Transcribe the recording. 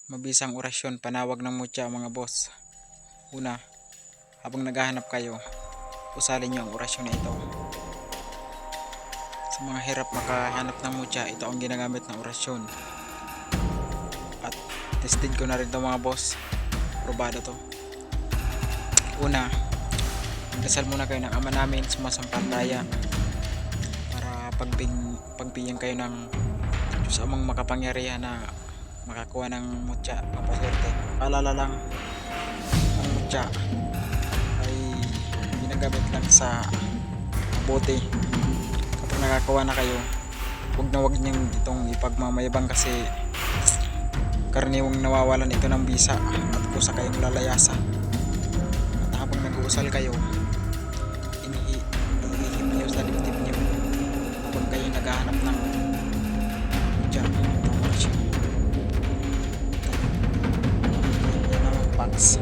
Mabisang orasyon, panawag ng mutya mga boss. Una, habang naghahanap kayo, usalin nyo ang orasyon na ito. Sa mga hirap makahanap ng mutya, ito ang ginagamit ng orasyon. At tested ko na rin ito mga boss. Probado to. Una, dasal muna kayo ng Ama namin sumasampalataya para pagbigyan kayo ng Diyos amang makapangyarihan na makakuha ng mutya, mapaswerte. Paalala lang, ang mutya ay ginagamit lang sa bote. Kapag nakakuha na kayo, huwag niyong itong ipagmamayabang kasi karaniwang nawawalan ito ng bisa at kusa kayong lalayasan. At habang nag-uusal kayo, inihihip niyo sa dibdib niyo habang kayo naghahanap ng mutya, ng orasyon. Yan ang paks.